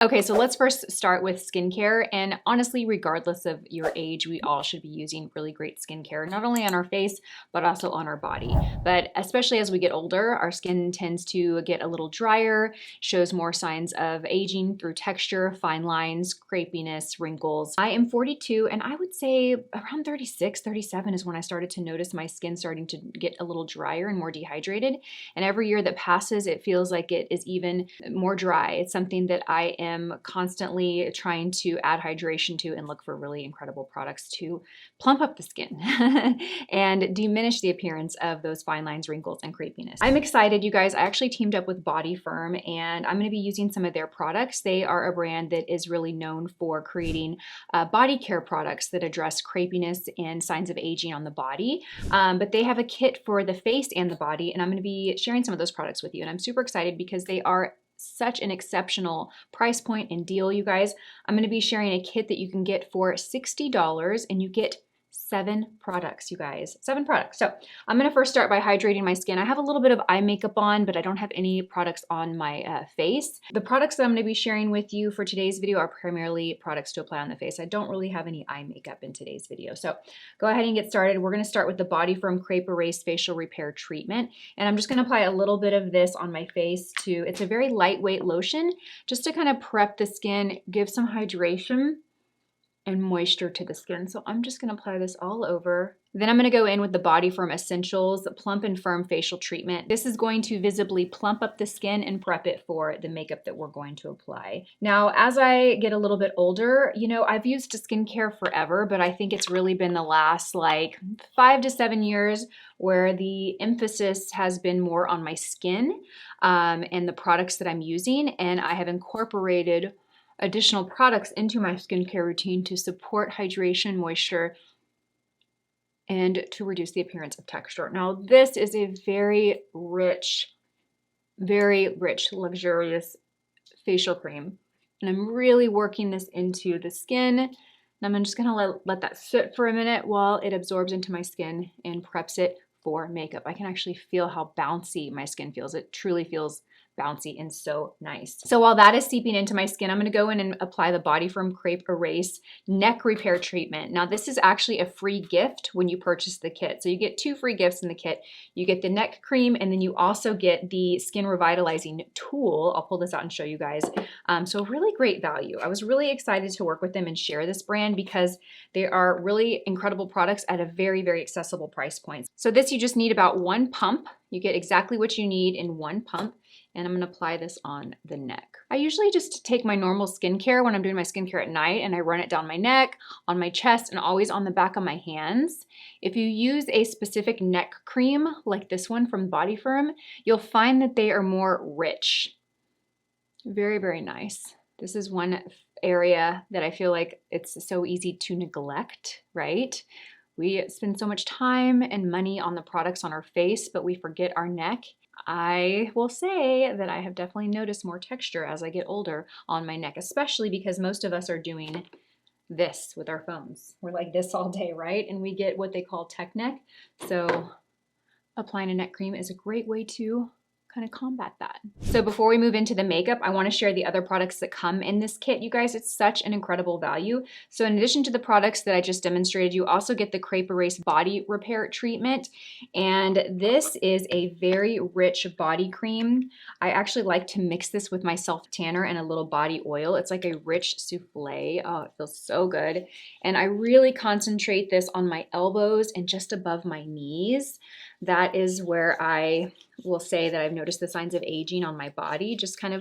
Okay, so let's first start with skincare, and honestly, regardless of your age, we all should be using really great skincare, not only on our face, but also on our body. But especially as we get older, our skin tends to get a little drier, shows more signs of aging through texture, fine lines, crepiness, wrinkles. I am 42, and I would say around 36, 37 is when I started to notice my skin starting to get a little drier and more dehydrated. And every year that passes, it feels like it is even more dry. It's something that I am constantly trying to add hydration to and look for really incredible products to plump up the skin and diminish the appearance of those fine lines, wrinkles, and crepiness. I'm excited, you guys. I actually teamed up with Body Firm, and I'm going to be using some of their products. They are a brand that is really known for creating body care products that address crepiness and signs of aging on the body. But they have a kit for the face and the body, and I'm going to be sharing some of those products with you. And I'm super excited because they are such an exceptional price point and deal, you guys. I'm going to be sharing a kit that you can get for $60, and you get 7 products, you guys. 7 products. So I'm going to first start by hydrating my skin. I have a little bit of eye makeup on, but I don't have any products on my face. The products that I'm going to be sharing with you for today's video are primarily products to apply on the face. I don't really have any eye makeup in today's video. So go ahead and get started. We're going to start with the Body Firm Crepe Erase Facial Repair Treatment. And I'm just going to apply a little bit of this on my face too. It's a very lightweight lotion just to kind of prep the skin, give some hydration and moisture to the skin. So I'm just going to apply this all over. Then I'm going to go in with the Body Firm Essentials Plump and Firm Facial Treatment. This is going to visibly plump up the skin and prep it for the makeup that we're going to apply. Now, as I get a little bit older, you know, I've used skincare forever, but I think it's really been the last like 5 to 7 years where the emphasis has been more on my skin and the products that I'm using. And I have incorporated additional products into my skincare routine to support hydration, moisture, and to reduce the appearance of texture. Now, this is a very rich, luxurious facial cream. And I'm really working this into the skin. And I'm just gonna let that sit for a minute while it absorbs into my skin and preps it for makeup. I can actually feel how bouncy my skin feels. It truly feels bouncy and so nice. So while that is seeping into my skin, I'm going to go in and apply the Body Firm Crepe Erase Neck Repair Treatment. Now, this is actually a free gift when you purchase the kit. So you get 2 free gifts in the kit. You get the neck cream, and then you also get the Skin Revitalizing tool. I'll pull this out and show you guys. So really great value. I was really excited to work with them and share this brand because they are really incredible products at a very, very accessible price point. So this, you just need about 1 pump. You get exactly what you need in 1 pump. And I'm going to apply this on the neck. I usually just take my normal skincare when I'm doing my skincare at night, and I run it down my neck, on my chest, and always on the back of my hands. If you use a specific neck cream like this one from Body Firm, you'll find that they are more rich. Very, very nice. This is one area that I feel like it's so easy to neglect, right? We spend so much time and money on the products on our face, but we forget our neck. I will say that I have definitely noticed more texture as I get older on my neck, especially because most of us are doing this with our phones. We're like this all day, right? And we get what they call tech neck. So applying a neck cream is a great way to kind of combat that. So before we move into the makeup, I want to share the other products that come in this kit. You guys, it's such an incredible value. So in addition to the products that I just demonstrated, you also get the Crepe Erase Body Repair Treatment. And this is a very rich body cream. I actually like to mix this with my self tanner and a little body oil. It's like a rich souffle. Oh, it feels so good. And I really concentrate this on my elbows and just above my knees. That is where I will say that I've noticed the signs of aging on my body. Just kind of,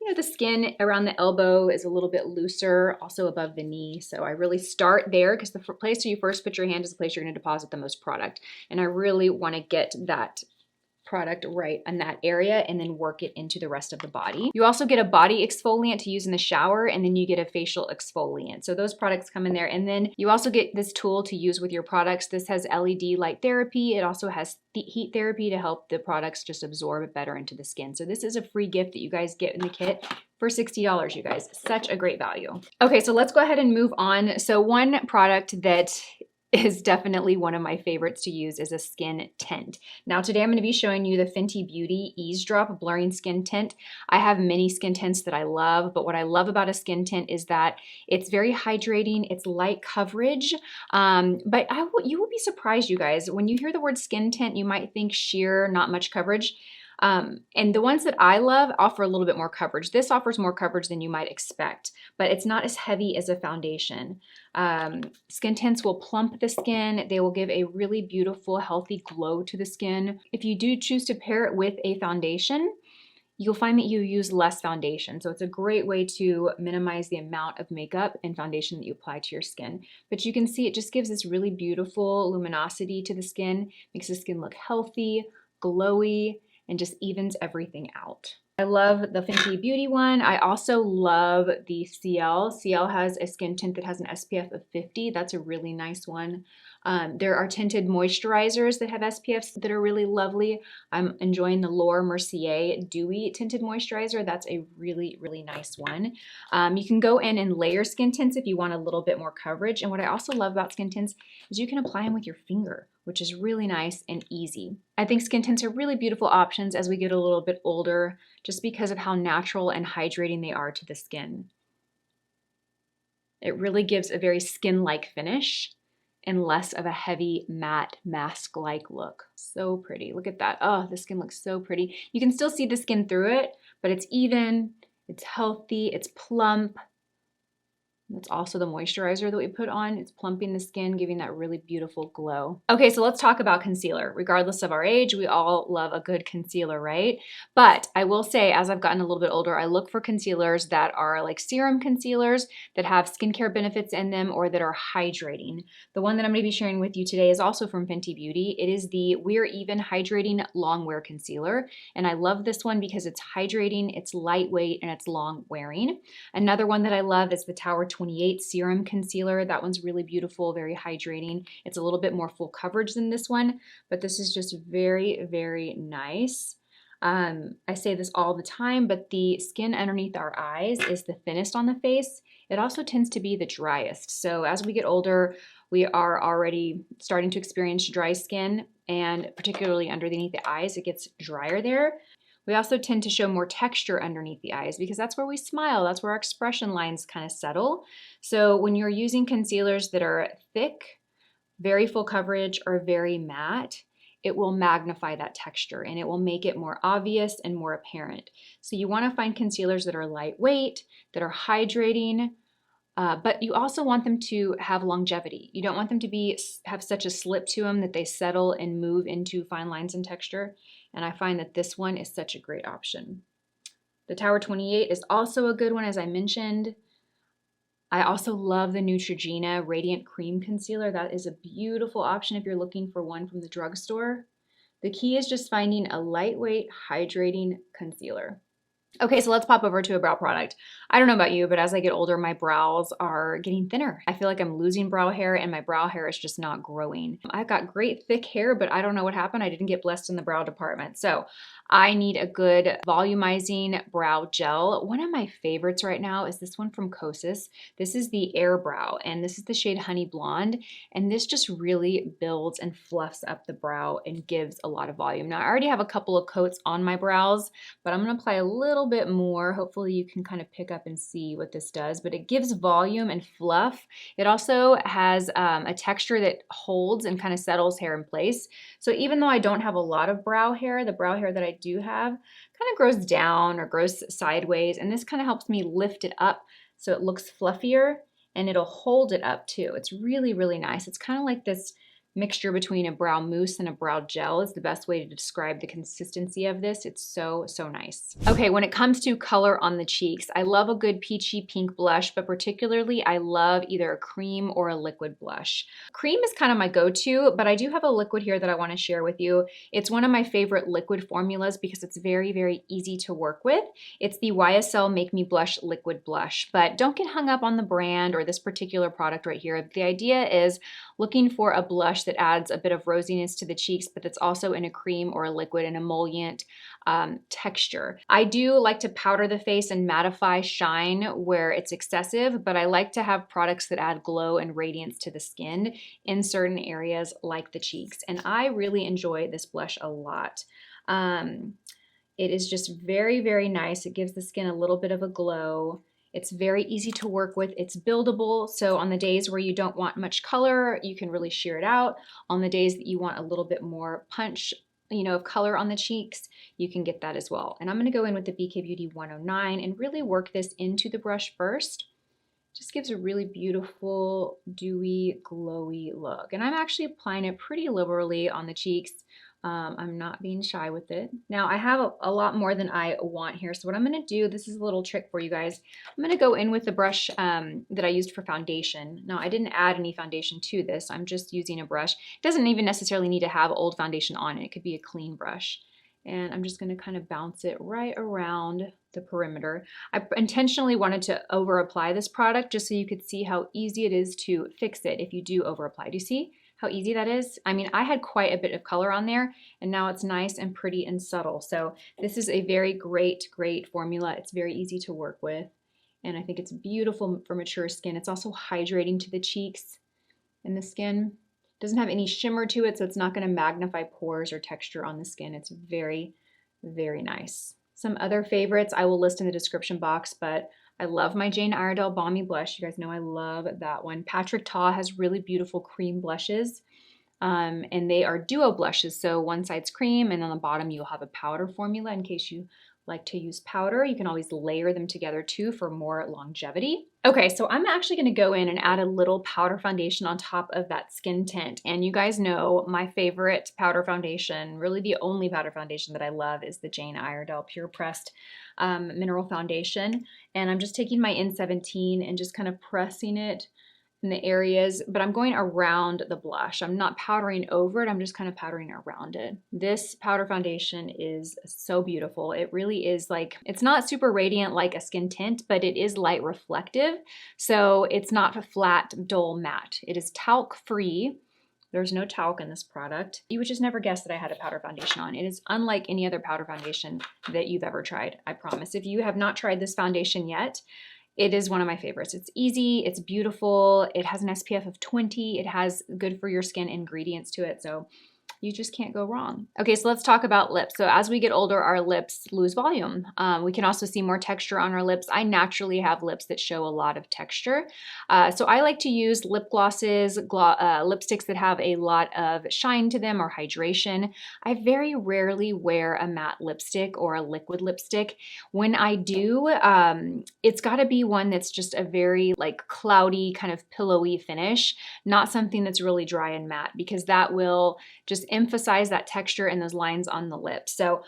you know, the skin around the elbow is a little bit looser, also above the knee. So I really start there because the place where you first put your hand is the place you're going to deposit the most product. And I really want to get that product right in that area and then work it into the rest of the body. You also get a body exfoliant to use in the shower, and then you get a facial exfoliant. So those products come in there. And then you also get this tool to use with your products. This has LED light therapy. It also has heat therapy to help the products just absorb it better into the skin. So this is a free gift that you guys get in the kit for $60, you guys. Such a great value. Okay, so let's go ahead and move on. So one product that is definitely one of my favorites to use as a skin tint. Now today I'm going to be showing you the Fenty Beauty Eaze Drop Blurring Skin Tint. I have many skin tints that I love, but what I love about a skin tint is that it's very hydrating, it's light coverage, but you will be surprised, you guys. When you hear the word skin tint, you might think sheer, not much coverage. And the ones that I love offer a little bit more coverage. This offers more coverage than you might expect, but it's not as heavy as a foundation. Skin tints will plump the skin. They will give a really beautiful, healthy glow to the skin. If you do choose to pair it with a foundation, you'll find that you use less foundation. So it's a great way to minimize the amount of makeup and foundation that you apply to your skin. But you can see it just gives this really beautiful luminosity to the skin, makes the skin look healthy, glowy, and just evens everything out. I love the Fenty Beauty one. I also love the CL. CL has a skin tint that has an SPF of 50. That's a really nice one. There are tinted moisturizers that have SPFs that are really lovely. I'm enjoying the Laurent Mercier Dewy Tinted Moisturizer. That's a really, really nice one. You can go in and layer skin tints if you want a little bit more coverage. And what I also love about skin tints is you can apply them with your finger, which is really nice and easy. I think skin tints are really beautiful options as we get a little bit older, just because of how natural and hydrating they are to the skin. It really gives a very skin-like finish and less of a heavy matte mask-like look. So pretty. Look at that. Oh, the skin looks so pretty. You can still see the skin through it, but it's even, it's healthy, it's plump. That's also the moisturizer that we put on. It's plumping the skin, giving that really beautiful glow. Okay, so let's talk about concealer. Regardless of our age, we all love a good concealer, right? But I will say, as I've gotten a little bit older, I look for concealers that are like serum concealers that have skincare benefits in them or that are hydrating. The one that I'm going to be sharing with you today is also from Fenty Beauty. It is the We're Even Hydrating Long Wear Concealer. And I love this one because it's hydrating, it's lightweight, and it's long wearing. Another one that I love is the Tower 28 Serum Concealer. That one's really beautiful, very hydrating. It's a little bit more full coverage than this one, but this is just very, very nice. I say this all the time, but the skin underneath our eyes is the thinnest on the face. It also tends to be the driest. So as we get older, we are already starting to experience dry skin, and particularly underneath the eyes, it gets drier there. We also tend to show more texture underneath the eyes because that's where we smile. That's where our expression lines kind of settle. So when you're using concealers that are thick, very full coverage, or very matte, it will magnify that texture and it will make it more obvious and more apparent. So you want to find concealers that are lightweight, that are hydrating, but you also want them to have longevity. You don't want them to have such a slip to them that they settle and move into fine lines and texture. And I find that this one is such a great option. The Tower 28 is also a good one, as I mentioned. I also love the Neutrogena Radiant Cream Concealer. That is a beautiful option if you're looking for one from the drugstore. The key is just finding a lightweight, hydrating concealer. Okay, so let's pop over to a brow product. I don't know about you, but as I get older, my brows are getting thinner. I feel like I'm losing brow hair and my brow hair is just not growing. I've got great thick hair, but I don't know what happened. I didn't get blessed in the brow department. So I need a good volumizing brow gel. One of my favorites right now is this one from KOSAS. This is the Eyebrow, and this is the shade Honey Blonde. And this just really builds and fluffs up the brow and gives a lot of volume. Now I already have a couple of coats on my brows, but I'm gonna apply a little bit more. Hopefully you can kind of pick up and see what this does, but it gives volume and fluff. It also has a texture that holds and kind of settles hair in place. So even though I don't have a lot of brow hair, the brow hair that I do have kind of grows down or grows sideways, and this kind of helps me lift it up so it looks fluffier and it'll hold it up too. It's really, really nice. It's kind of like this mixture between a brow mousse and a brow gel is the best way to describe the consistency of this. It's so, so nice. Okay, when it comes to color on the cheeks, I love a good peachy pink blush, but particularly I love either a cream or a liquid blush. Cream is kind of my go-to, but I do have a liquid here that I want to share with you. It's one of my favorite liquid formulas because it's very, very easy to work with. It's the YSL Make Me Blush Liquid Blush, but don't get hung up on the brand or this particular product right here. The idea is looking for a blush that adds a bit of rosiness to the cheeks, but that's also in a cream or a liquid and emollient texture. I do like to powder the face and mattify shine where it's excessive, but I like to have products that add glow and radiance to the skin in certain areas like the cheeks. And I really enjoy this blush a lot. It is just very, very nice. It gives the skin a little bit of a glow. It's very easy to work with. It's buildable. So on the days where you don't want much color, you can really sheer it out. On the days that you want a little bit more punch, of color on the cheeks, you can get that as well. And I'm going to go in with the BK Beauty 109 and really work this into the brush first. Just gives a really beautiful, dewy, glowy look. And I'm actually applying it pretty liberally on the cheeks. I'm not being shy with it. Now I have a lot more than I want here. So what I'm gonna do, this is a little trick for you guys. I'm gonna go in with the brush that I used for foundation. Now I didn't add any foundation to this. I'm just using a brush. It doesn't even necessarily need to have old foundation on it. It could be a clean brush. And I'm just gonna kind of bounce it right around the perimeter. I intentionally wanted to over apply this product just so you could see how easy it is to fix it if you do over apply. Do you see how easy that is? I mean, I had quite a bit of color on there and now it's nice and pretty and subtle. So this is a very great formula. It's very easy to work with. And I think it's beautiful for mature skin. It's also hydrating to the cheeks and the skin. It doesn't have any shimmer to it, so it's not gonna magnify pores or texture on the skin. It's very, very nice. Some other favorites I will list in the description box, but I love my Jane Iredale Balmy Blush. You guys know I love that one. Patrick Ta has really beautiful cream blushes, and they are duo blushes. So one side's cream, and on the bottom you'll have a powder formula in case you like to use powder. You can always layer them together too for more longevity. Okay, so I'm actually gonna go in and add a little powder foundation on top of that skin tint. And you guys know my favorite powder foundation, really the only powder foundation that I love, is the Jane Iredale PurePressed Mineral Foundation. And I'm just taking my N17 and just kind of pressing it in the areas, but I'm going around the blush. I'm not powdering over it, I'm just kind of powdering around it. This powder foundation is so beautiful. It really is like, it's not super radiant like a skin tint, but it is light reflective. So it's not a flat, dull matte. It is talc free. There's no talc in this product. You would just never guess that I had a powder foundation on. It is unlike any other powder foundation that you've ever tried, I promise. If you have not tried this foundation yet, it is one of my favorites. It's easy, it's beautiful, it has an SPF of 20, it has good for your skin ingredients to it, so you just can't go wrong. Okay, so let's talk about lips. So as we get older, our lips lose volume. We can also see more texture on our lips. I naturally have lips that show a lot of texture. So I like to use lip glosses, lipsticks that have a lot of shine to them or hydration. I very rarely wear a matte lipstick or a liquid lipstick. When I do, it's gotta be one that's just a very like cloudy, kind of pillowy finish, not something that's really dry and matte, because that will just emphasize that texture and those lines on the lips. So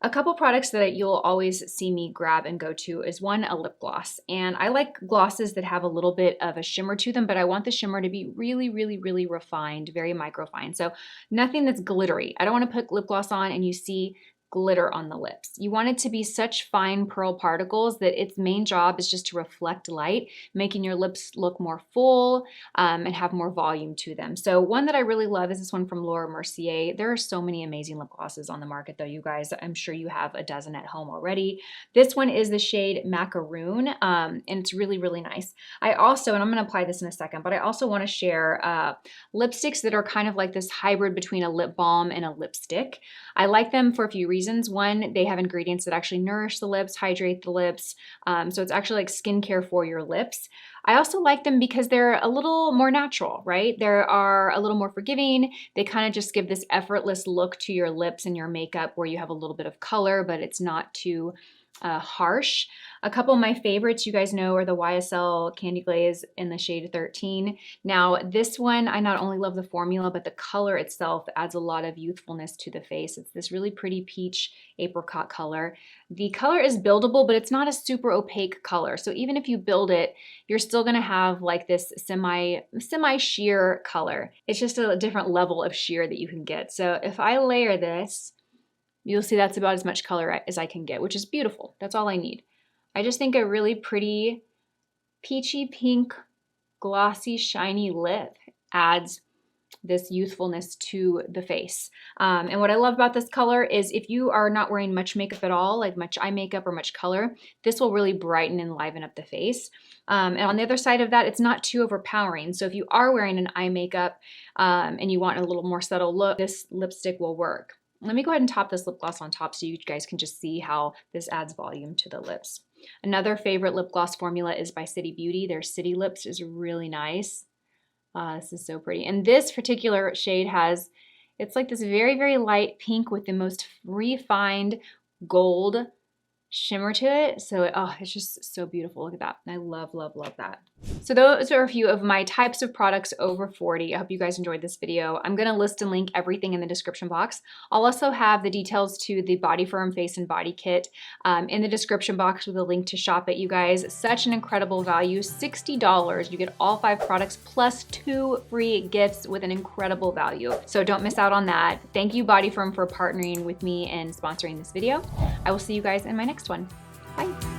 a couple products that you'll always see me grab and go to is one, a lip gloss. And I like glosses that have a little bit of a shimmer to them, but I want the shimmer to be really, really, really refined, very microfine. So nothing that's glittery. I don't want to put lip gloss on and you see glitter on the lips. You want it to be such fine pearl particles that its main job is just to reflect light, making your lips look more full and have more volume to them. So one that I really love is this one from Laura Mercier. There are so many amazing lip glosses on the market though, you guys. I'm sure you have a dozen at home already. This one is the shade Macaroon, and it's really, really nice. I also, and I'm gonna apply this in a second, but I also wanna share lipsticks that are kind of like this hybrid between a lip balm and a lipstick. I like them for a few reasons. One, they have ingredients that actually nourish the lips, hydrate the lips. So it's actually like skincare for your lips. I also like them because they're a little more natural, right? They are a little more forgiving. They kind of just give this effortless look to your lips and your makeup where you have a little bit of color, but it's not too harsh. A couple of my favorites, you guys know, are the YSL Candy Glaze in the shade 13. Now this one, I not only love the formula, but the color itself adds a lot of youthfulness to the face. It's this really pretty peach apricot color. The color is buildable, but it's not a super opaque color. So even if you build it, you're still gonna have like this semi-sheer color. It's just a different level of sheer that you can get. So if I layer this, you'll see that's about as much color as I can get, which is beautiful. That's all I need. I just think a really pretty peachy pink, glossy, shiny lip adds this youthfulness to the face. And what I love about this color is if you are not wearing much makeup at all, like much eye makeup or much color, this will really brighten and liven up the face. And on the other side of that, it's not too overpowering. So if you are wearing an eye makeup and you want a little more subtle look, this lipstick will work. Let me go ahead and top this lip gloss on top so you guys can just see how this adds volume to the lips. Another favorite lip gloss formula is by City Beauty. Their City Lips is really nice. This is so pretty. And this particular shade has, it's like this very, very light pink with the most refined gold shimmer to it. So it's just so beautiful. Look at that. I love, love, love that. So those are a few of my types of products over 40. I hope you guys enjoyed this video. I'm gonna list and link everything in the description box. I'll also have the details to the Body Firm Face and Body Kit in the description box with a link to shop it, you guys. Such an incredible value, $60. You get all 5 products plus 2 free gifts with an incredible value. So don't miss out on that. Thank you, Body Firm, for partnering with me and sponsoring this video. I will see you guys in my next one. Bye.